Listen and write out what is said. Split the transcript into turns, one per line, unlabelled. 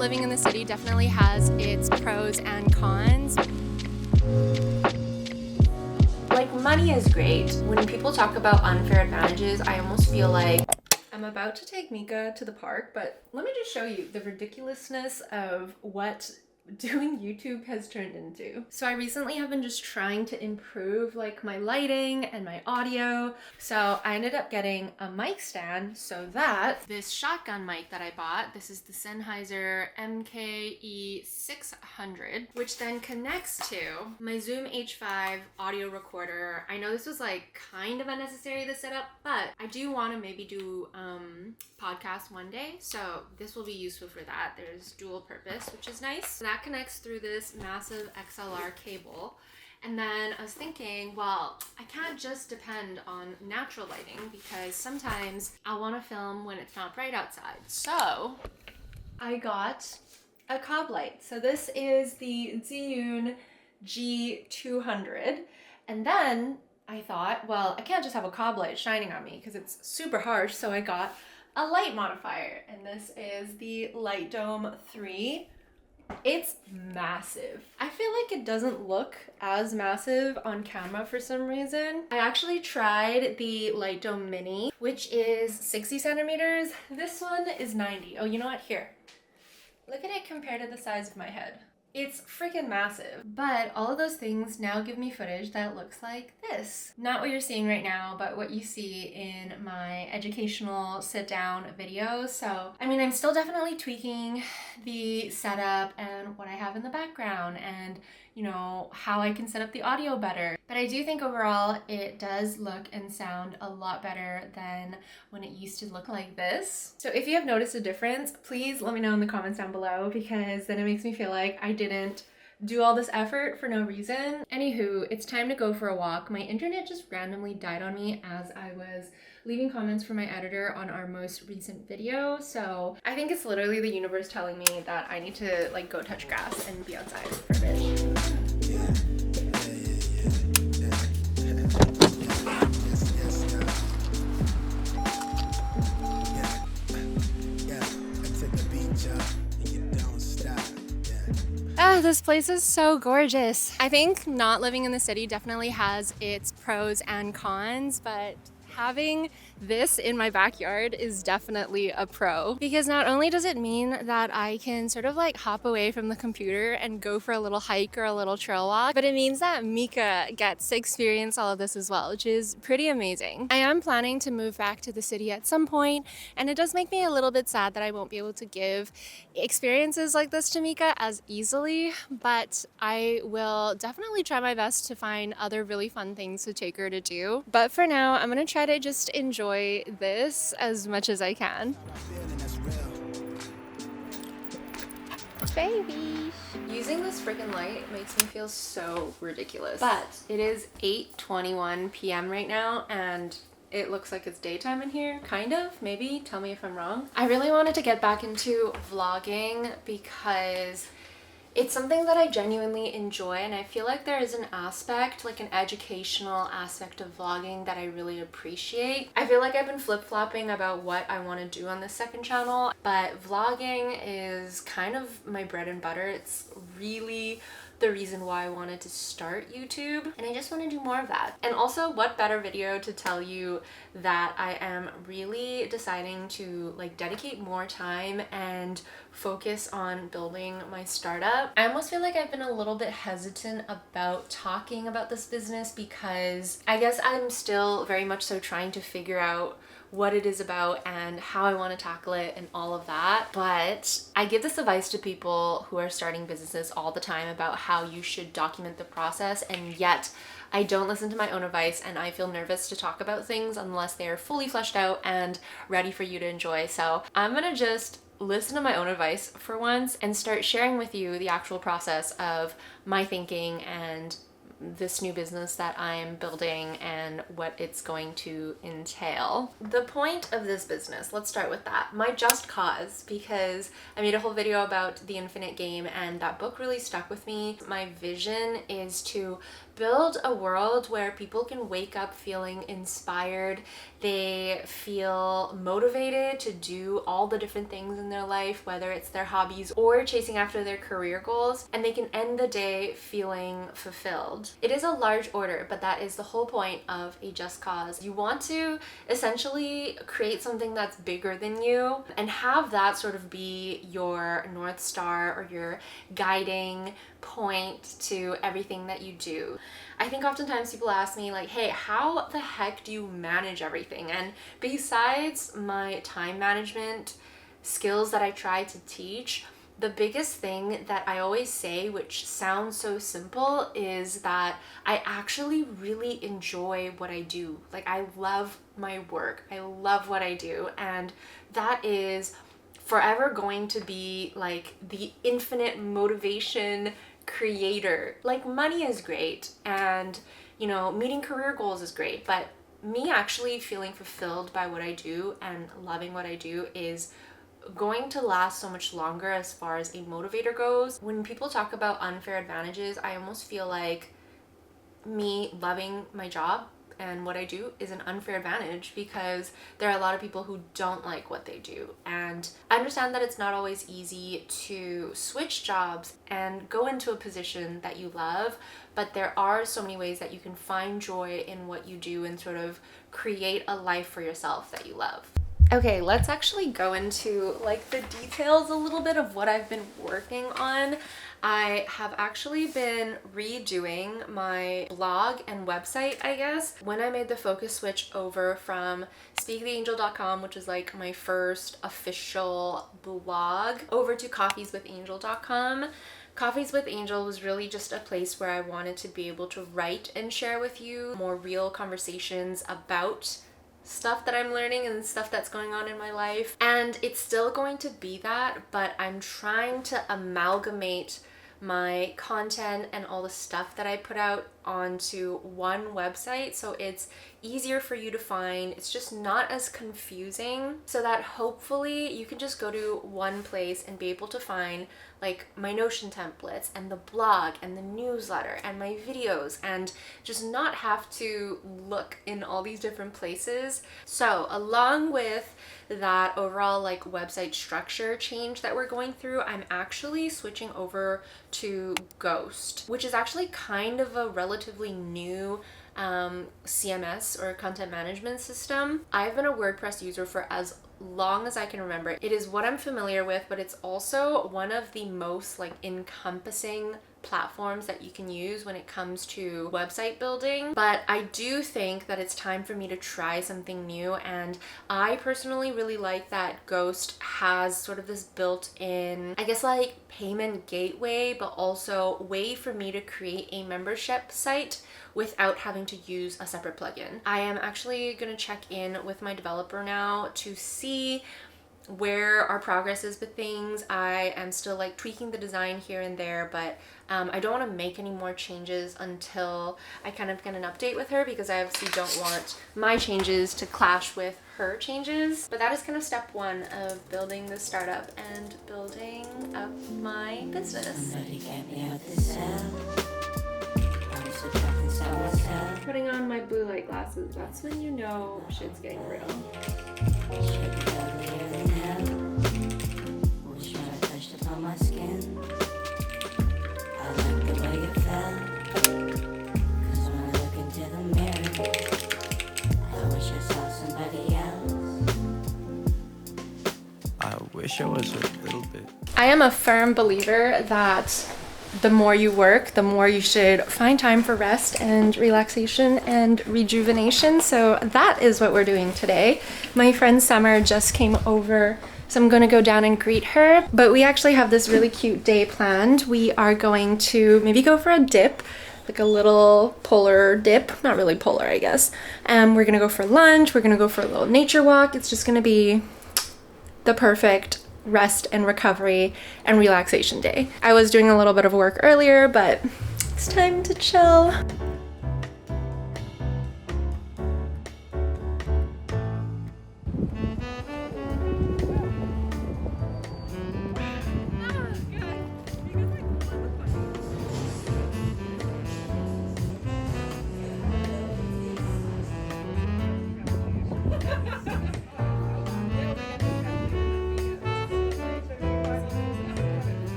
not living in the city definitely has its pros and cons. Like, money is great. When people talk about unfair advantages, I almost feel like I'm about to take Mika to the park, but let me just show you the ridiculousness of what doing YouTube has turned into. So I recently have been just trying to improve like my lighting and my audio. So I ended up getting a mic stand so that this shotgun mic that I bought, this is the Sennheiser MKE600, which then connects to my Zoom H5 audio recorder. I know this was like kind of unnecessary, this setup, but I do want to maybe do podcast one day, so this will be useful for that. There's dual purpose, which is nice. So that connects through this massive XLR cable. And then I was thinking, well, I can't just depend on natural lighting because sometimes I want to film when it's not bright outside. So I got a cob light. So this is the Zhiyun G200. And then I thought, well, I can't just have a cob light shining on me because it's super harsh. So I got a light modifier, and this is the Light Dome 3. It's massive. I feel like it doesn't look as massive on camera for some reason. I actually tried the Light Dome Mini, which is 60 centimeters. This one is 90. Oh, you know what? Here. Look at it compared to the size of my head. It's freaking massive, but all of those things now give me footage that looks like this. Not what you're seeing right now, but what you see in my educational sit-down videos. So, I mean, I'm still definitely tweaking the setup and what I have in the background and, you know, how I can set up the audio better. But I do think overall it does look and sound a lot better than when it used to look like this. So if you have noticed a difference, please let me know in the comments down below, because then it makes me feel like I didn't do all this effort for no reason. Anywho, it's time to go for a walk. My internet just randomly died on me as I was leaving comments for my editor on our most recent video. So I think it's literally the universe telling me that I need to like go touch grass and be outside for a bit. This place is so gorgeous. I think not living in the city definitely has its pros and cons, but having this in my backyard is definitely a pro, because not only does it mean that I can sort of like hop away from the computer and go for a little hike or a little trail walk, but it means that Mika gets to experience all of this as well, which is pretty amazing. I am planning to move back to the city at some point, and it does make me a little bit sad that I won't be able to give experiences like this to Mika as easily, but I will definitely try my best to find other really fun things to take her to do. But for now, I'm gonna try to just enjoy this as much as I can. Baby! Using this freaking light makes me feel so ridiculous. But it is 8:21 p.m. right now, and it looks like it's daytime in here, kind of, maybe. Tell me if I'm wrong. I really wanted to get back into vlogging because it's something that I genuinely enjoy, and I feel like there is an aspect, like an educational aspect of vlogging that I really appreciate. I feel like I've been flip-flopping about what I want to do on this second channel, but vlogging is kind of my bread and butter. It's really the reason why I wanted to start YouTube, and I just want to do more of that. And also, what better video to tell you that I am really deciding to like dedicate more time and focus on building my startup. I almost feel like I've been a little bit hesitant about talking about this business because I guess I'm still very much so trying to figure out what it is about and how I want to tackle it and all of that. But I give this advice to people who are starting businesses all the time about how you should document the process, and yet I don't listen to my own advice, and I feel nervous to talk about things unless they are fully fleshed out and ready for you to enjoy. So I'm gonna just listen to my own advice for once and start sharing with you the actual process of my thinking and this new business that I'm building and what it's going to entail. The point of this business, let's start with that. My just cause, because I made a whole video about The Infinite Game and that book really stuck with me. My vision is to build a world where people can wake up feeling inspired, they feel motivated to do all the different things in their life, whether it's their hobbies or chasing after their career goals, and they can end the day feeling fulfilled. It is a large order, but that is the whole point of a just cause. You want to essentially create something that's bigger than you and have that sort of be your North Star or your guiding point to everything that you do. I think oftentimes people ask me like, hey, how the heck do you manage everything? And besides my time management skills that I try to teach, the biggest thing that I always say, which sounds so simple, is that I actually really enjoy what I do. Like, I love my work. I love what I do. And that is forever going to be like the infinite motivation creator. Like, money is great and, you know, meeting career goals is great, but me actually feeling fulfilled by what I do and loving what I do is going to last so much longer as far as a motivator goes. When people talk about unfair advantages, I almost feel like me loving my job and what I do is an unfair advantage because there are a lot of people who don't like what they do. And I understand that it's not always easy to switch jobs and go into a position that you love, but there are so many ways that you can find joy in what you do and sort of create a life for yourself that you love. Okay, let's actually go into like the details a little bit of what I've been working on. I have actually been redoing my blog and website, I guess. When I made the focus switch over from speaktheangel.com, which is like my first official blog, over to coffeeswithangel.com. Coffees with Angel was really just a place where I wanted to be able to write and share with you more real conversations about stuff that I'm learning and stuff that's going on in my life. And it's still going to be that, but I'm trying to amalgamate my content and all the stuff that I put out onto one website so it's easier for you to find. It's just not as confusing, so that hopefully you can just go to one place and be able to find like my Notion templates and the blog and the newsletter and my videos and just not have to look in all these different places. So along with that overall like website structure change that we're going through, I'm actually switching over to Ghost, which is actually kind of a relatively new CMS or content management system. I've been a WordPress user for as long as I can remember. It is what I'm familiar with, but it's also one of the most like encompassing platforms that you can use when it comes to website building. But I do think that it's time for me to try something new, and I personally really like that Ghost has sort of this built-in, I guess, like payment gateway, but also way for me to create a membership site without having to use a separate plugin. I am actually going to check in with my developer now to see where our progress is with things. I am still like tweaking the design here and there, but I don't want to make any more changes until I kind of get an update with her, because I obviously don't want my changes to clash with her changes. But that is kind of step one of building the startup and building up my business. Putting on my blue light glasses, that's when you know shit's getting real.
I wish I was a little bit.
I am a firm believer that the more you work, the more you should find time for rest and relaxation and rejuvenation. So that is what we're doing today. My friend Summer just came over, so I'm gonna go down and greet her. But we actually have this really cute day planned. We are going to maybe go for a dip, like a little polar dip. Not really polar, I guess. We're gonna go for lunch. We're gonna go for a little nature walk. It's just gonna be the perfect rest and recovery and relaxation day. I was doing a little bit of work earlier, but it's time to chill.